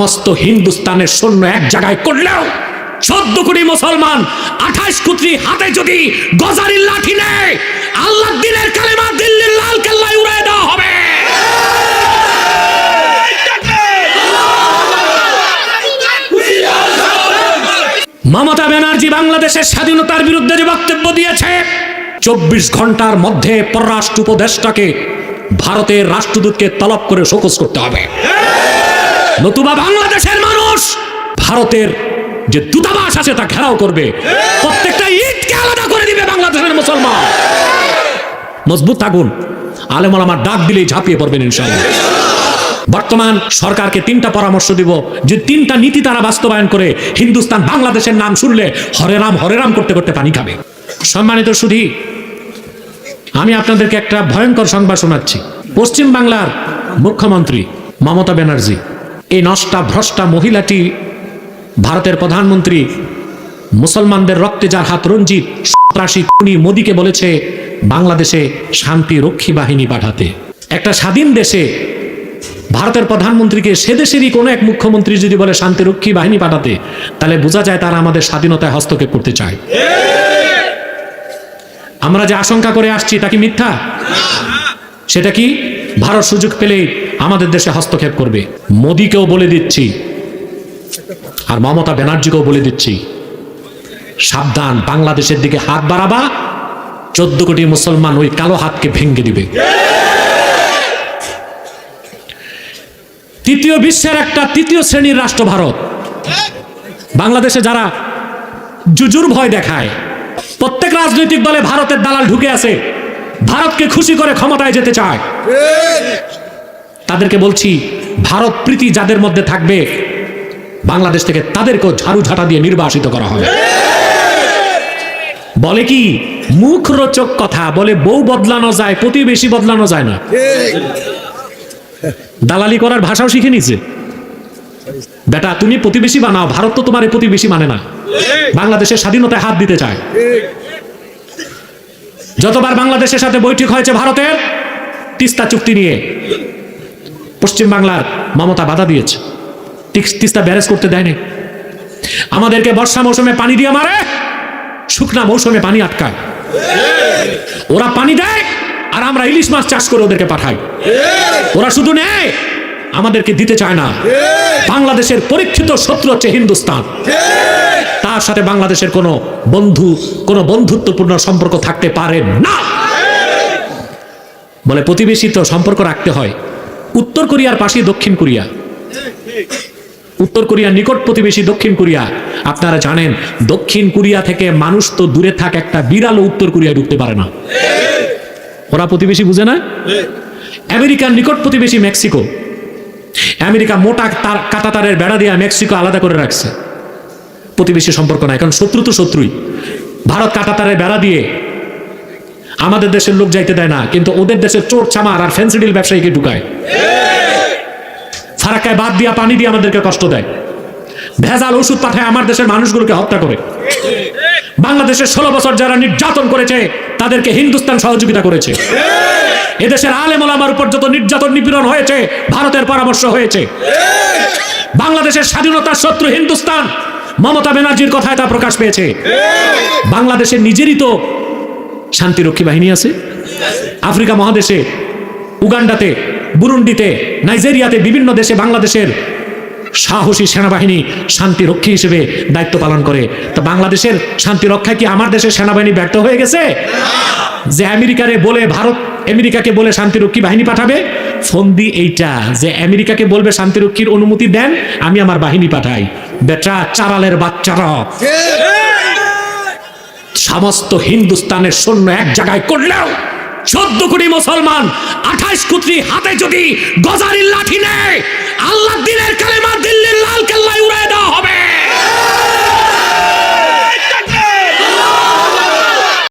সমস্ত হিন্দুস্তানের সৈন্য এক জায়গায় করলেও 14 কোটি মুসলমান 28 কোটি হাতে যদি গজারির লাঠি নেয়, আল্লাহর দ্বীনের কালেমা দিল্লির লাল কেল্লায় উড়িয়ে দেওয়া হবে। মমতা ব্যানার্জি বাংলাদেশের স্বাধীনতার বিরুদ্ধে যে বক্তব্য দিয়েছে, 24 ঘন্টার মধ্যে পররাষ্ট্র উপদেষ্টাকে ভারতের রাষ্ট্রদূতকে তলব করে শোকজ করতে হবে, নতুবা বাংলাদেশের মানুষ ভারতের যে দূতাবাস আছে তা ঘেরাও করবে, প্রত্যেকটা ইটকে আলাদা করে দিবে বাংলাদেশের মুসলমান। মজবুত থাকুন, আলেম ওলামা ডাক দিলেই ঝাঁপিয়ে পড়বেন ইনশাআল্লাহ। বর্তমান সরকারকে 3টা পরামর্শ দিব, যে 3টা নীতি তারা বাস্তবায়ন করে হিন্দুস্তান বাংলাদেশের নাম শুনলে হরে রাম করতে করতে পানি খাবে। সম্মানিত সুধী, আমি আপনাদেরকে একটা ভয়ঙ্কর সংবাদ শোনাচ্ছি। পশ্চিম বাংলার মুখ্যমন্ত্রী মমতা ব্যানার্জি, এই নষ্টা ভ্রষ্টা মহিলাটি ভারতের প্রধানমন্ত্রী মুসলমানদের রক্তে যার হাত রঞ্জিত সন্ত্রাসী খুনি মোদীকে বলেছে বাংলাদেশে শান্তি রক্ষী বাহিনী পাঠাতে। একটা স্বাধীন দেশে ভারতের প্রধানমন্ত্রীকে সে দেশেরই কোনো এক মুখ্যমন্ত্রী যদি বলে শান্তিরক্ষী বাহিনী পাঠাতে, তাহলে বোঝা যায় তারা আমাদের স্বাধীনতায় হস্তক্ষেপ করতে চায়। আমরা যে আশঙ্কা করে আসছি তা কি মিথ্যা? সেটা কি ভারত সুযোগ পেলে আমাদের দেশে হস্তক্ষেপ করবে? মোদীকেও বলে দিচ্ছি আর মমতা ব্যানার্জিকেও বলে দিচ্ছি, সাবধান, বাংলাদেশের দিকে হাত বাড়াবা, 14 কোটি মুসলমান ওই কালো হাতকে ভেঙে দিবে। তৃতীয় বিশ্বের একটা তৃতীয় শ্রেণীর রাষ্ট্র ভারত। বাংলাদেশে যারা জুজুর ভয় দেখায়, প্রত্যেক রাজনৈতিক দলে ভারতের দালাল ঢুকে আছে, ভারতকে খুশি করে ক্ষমতায় যেতে চায়, তাদেরকে বলছি, ভারত প্রীতি যাদের মধ্যে থাকবে বাংলাদেশ থেকে তাদেরকেও ঝাড়ু ঝাঁটা দিয়ে নির্বাসিত করা হবে। বলে কি মুখরোচক কথা, বলে বউ বদলানো যায়, প্রতিবেশী বদলানো যায় না। দালালি করার ভাষাও শিখে নিছে। বেটা তুমি প্রতিবেশী বানাও, ভারত তো তোমার প্রতিবেশী মানে না, বাংলাদেশের স্বাধীনতায় হাত দিতে চায়। যতবার বাংলাদেশের সাথে বৈঠক হয়েছে ভারতের তিস্তা চুক্তি নিয়ে, পশ্চিম বাংলার মমতা বাধা দিয়েছে, তিস্তা ব্যারেজ করতে দেয়নি। আমাদেরকে বর্ষা মৌসুমে পানি দিয়ে মারে, শুকনা মৌসুমে পানি আটকায়। ওরা পানি দেয় আর আমরা ইলিশ মাছ চাষ করে ওদেরকে পাঠাই। ওরা শুধু নেয়, আমাদেরকে দিতে চায় না। বাংলাদেশের পরীক্ষিত শত্রু হচ্ছে হিন্দুস্তান। তার সাথে বাংলাদেশের কোনো বন্ধুত্বপূর্ণ সম্পর্ক থাকতে পারে না। বলে প্রতিবেশী তো সম্পর্ক রাখতে হয়। উত্তর কোরিয়ার পাশে দক্ষিণ কোরিয়া, উত্তর কোরিয়ার নিকট প্রতিবেশী দক্ষিণ কোরিয়া। আপনারা জানেন দক্ষিণ কোরিয়া থেকে মানুষ তো দূরে থাক, একটা বিড়ালও উত্তর কোরিয়ায় ঢুকতে পারে না। ওরা প্রতিবেশী বুঝে না। আমেরিকার নিকট প্রতিবেশী মেক্সিকো, আমেরিকা মোটা কাঁটাতারের বেড়া দিয়ে মেক্সিকো আলাদা করে রাখছে, প্রতিবেশী সম্পর্ক নাই, কারণ শত্রু তো শত্রুই। ভারত কাঁটাতারের বেড়া দিয়ে আমাদের দেশের লোক যাইতে দেয় না, কিন্তু ওদের দেশের চোর চামার আর ফেন্সিডিল ব্যবসায়ীকে ঢুকায়। ফারাক্কায় বাদ দিয়া পানি দিয়ে আমাদেরকে কষ্ট দেয়, ভেজাল ওষুধ পাঠায় আমার দেশের মানুষগুলোকে হত্যা করে। বাংলাদেশের 16 বছর যারা নির্যাতন করেছে তাদেরকে হিন্দুস্তান সহযোগিতা করেছে। এদেশের আলেম ওলামার উপর যত নির্যাতন নিপীড়ন হয়েছে ভারতের পরামর্শ হয়েছে। বাংলাদেশের স্বাধীনতার শত্রু হিন্দুস্তান, মমতা ব্যানার্জির কথায় তা প্রকাশ পেয়েছে। বাংলাদেশের নিজেরই তো শান্তিরক্ষী বাহিনী আছে। আফ্রিকা মহাদেশে, উগান্ডাতে, বুরুন্ডিতে, নাইজেরিয়াতে, বিভিন্ন দেশে বাংলাদেশের সাহসী সেনাবাহিনী শান্তিরক্ষী হিসেবে দায়িত্ব পালন করে। তো বাংলাদেশের শান্তি রক্ষায় কি আমার দেশের সেনাবাহিনী ব্যর্থ হয়ে গেছে? যে আমেরিকারে বলে ভারত আমেরিকাকে বলে শান্তিরক্ষী বাহিনী পাঠাবে, ফন্দি এইটা যে আমেরিকাকে বলবে শান্তিরক্ষীর অনুমতি দেন, আমি আমার বাহিনী পাঠাই। বেটা চারালের বাচ্চারা, সমস্ত হিন্দুস্তানের সৈন্য এক জায়গায় করলেও 14 কোটি মুসলমান 28 কোটি হাতে যদি গজারির লাঠি নেয়, আল্লাহর দ্বীনের